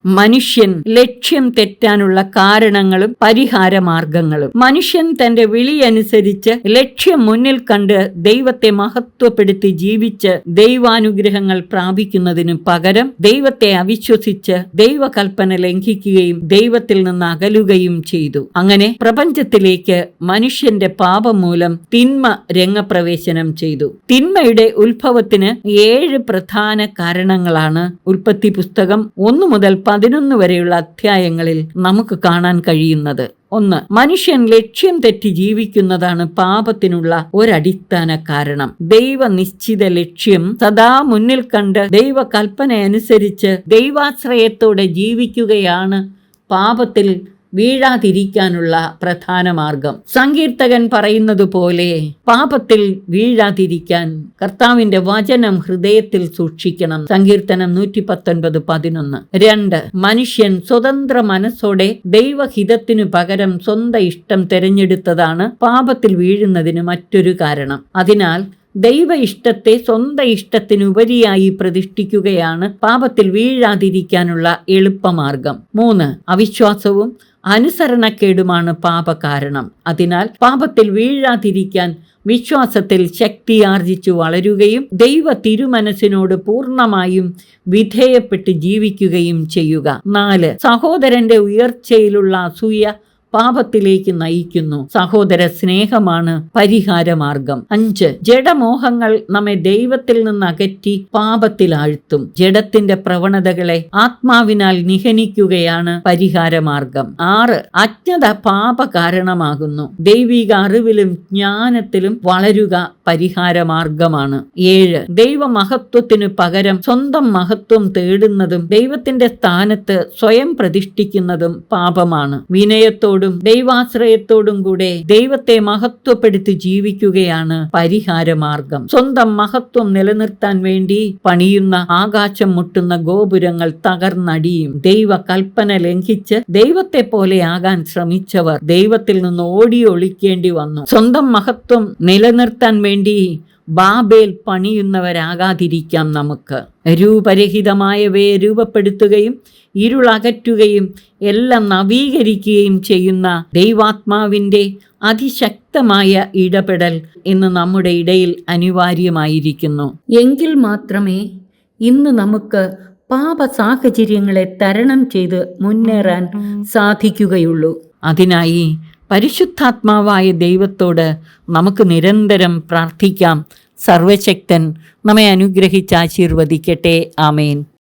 മനുഷ്യൻ ലക്ഷ്യം തെറ്റാനുള്ള കാരണങ്ങളും പരിഹാരമാർഗങ്ങളും. മനുഷ്യൻ തന്റെ വിളി അനുസരിച്ച് ലക്ഷ്യം മുന്നിൽ കണ്ട് ദൈവത്തെ മഹത്വപ്പെടുത്തി ജീവിച്ച് ദൈവാനുഗ്രഹങ്ങൾ പ്രാപിക്കുന്നതിന് പകരം ദൈവത്തെ അവിശ്വസിച്ച് ദൈവകൽപ്പന ലംഘിക്കുകയും ദൈവത്തിൽ നിന്ന് അകലുകയും ചെയ്തു. അങ്ങനെ പ്രപഞ്ചത്തിലേക്ക് മനുഷ്യന്റെ പാപം മൂലം തിന്മ രംഗപ്രവേശനം ചെയ്തു. തിന്മയുടെ ഉത്ഭവത്തിന് 7 പ്രധാന കാരണങ്ങളാണ് ഉൽപ്പത്തി പുസ്തകം 1 മുതൽ 11 വരെയുള്ള അധ്യായങ്ങളിൽ നമുക്ക് കാണാൻ കഴിയുന്നത്. 1. മനുഷ്യൻ ലക്ഷ്യം തെറ്റി ജീവിക്കുന്നതാണ് പാപത്തിനുള്ള ഒരടിസ്ഥാന കാരണം. ദൈവനിശ്ചിത ലക്ഷ്യം സദാ മുന്നിൽ കണ്ട് ദൈവകൽപ്പന അനുസരിച്ച് ദൈവാശ്രയത്തോടെ ജീവിക്കുകയാണ് പാപത്തിൽ വീഴാതിരിക്കാനുള്ള പ്രധാന മാർഗം. സങ്കീർത്തകൻ പറയുന്നത് പോലെ പാപത്തിൽ വീഴാതിരിക്കാൻ കർത്താവിന്റെ വചനം ഹൃദയത്തിൽ സൂക്ഷിക്കണം. സങ്കീർത്തനം 119:11. 2. മനുഷ്യൻ സ്വതന്ത്ര മനസ്സോടെ ദൈവഹിതത്തിനു പകരം സ്വന്തം ഇഷ്ടം തിരഞ്ഞെടുത്തതാണ് പാപത്തിൽ വീഴുന്നതിന് മറ്റൊരു കാരണം. അതിനാൽ ദൈവ ഇഷ്ടത്തെ സ്വന്തം ഇഷ്ടത്തിനുപരിയായി പ്രതിഷ്ഠിക്കുകയാണ് പാപത്തിൽ വീഴാതിരിക്കാനുള്ള എളുപ്പമാർഗം. 3. അവിശ്വാസവും അനുസരണക്കേടുമാണ് പാപകാരണം. അതിനാൽ പാപത്തിൽ വീഴാതിരിക്കാൻ വിശ്വാസത്തിൽ ശക്തിയാർജിച്ചു വളരുകയും ദൈവ തിരുമനസ്സിനോട് പൂർണ്ണമായും വിധേയപ്പെട്ട് ജീവിക്കുകയും ചെയ്യുക. 4. സഹോദരന്റെ ഉയർച്ചയിലുള്ള അസൂയ പാപത്തിലേക്ക് നയിക്കുന്നു. സഹോദര സ്നേഹമാണ് പരിഹാരമാർഗം. 5. ജഡമോഹങ്ങൾ നമ്മെ ദൈവത്തിൽ നിന്ന് അകറ്റി പാപത്തിലാഴ്ത്തും. ജഡത്തിന്റെ പ്രവണതകളെ ആത്മാവിനാൽ നിഹനിക്കുകയാണ് പരിഹാരമാർഗം. 6. അജ്ഞത പാപ കാരണമാകുന്നു. ദൈവിക അറിവിലും ജ്ഞാനത്തിലും വളരുക പരിഹാരമാർഗമാണ്. 7. ദൈവമഹത്വത്തിനു പകരം സ്വന്തം മഹത്വം തേടുന്നതും ദൈവത്തിന്റെ സ്ഥാനത്ത് സ്വയം പ്രതിഷ്ഠിക്കുന്നതും പാപമാണ്. വിനയത്തോടും ദൈവാശ്രയത്തോടും കൂടെ ദൈവത്തെ മഹത്വപ്പെടുത്തി ജീവിക്കുകയാണ് പരിഹാരമാർഗം. സ്വന്തം മഹത്വം നിലനിർത്താൻ വേണ്ടി പണിയുന്ന ആകാശം മുട്ടുന്ന ഗോപുരങ്ങൾ തകർന്നടിയും. ദൈവ കൽപ്പന ലംഘിച്ച് ദൈവത്തെ പോലെ ആകാൻ ശ്രമിച്ചവർ ദൈവത്തിൽ നിന്ന് ഓടി ഒളിക്കേണ്ടി വന്നു. സ്വന്തം മഹത്വം നിലനിർത്താൻ വേണ്ടി ബാബേൽ പണിയുന്നവരാകാതിരിക്കാം നമുക്ക്. രൂപരഹിതമായവയെ രൂപപ്പെടുത്തുകയും ഇരുളകറ്റുകയും എല്ലാം നവീകരിക്കുകയും ചെയ്യുന്ന ദൈവാത്മാവിൻ്റെ അതിശക്തമായ ഇടപെടൽ ഇന്ന് നമ്മുടെ ഇടയിൽ അനിവാര്യമായിരിക്കുന്നു. എങ്കിൽ മാത്രമേ ഇന്ന് നമുക്ക് പാപ സാഹചര്യങ്ങളെ തരണം ചെയ്ത് മുന്നേറാൻ സാധിക്കുകയുള്ളൂ. അതിനായി പരിശുദ്ധാത്മാവായ ദൈവത്തോട് നമുക്ക് നിരന്തരം പ്രാർത്ഥിക്കാം. സർവശക്തൻ നമ്മെ അനുഗ്രഹിച്ച് ആശീർവദിക്കട്ടെ. ആമേൻ.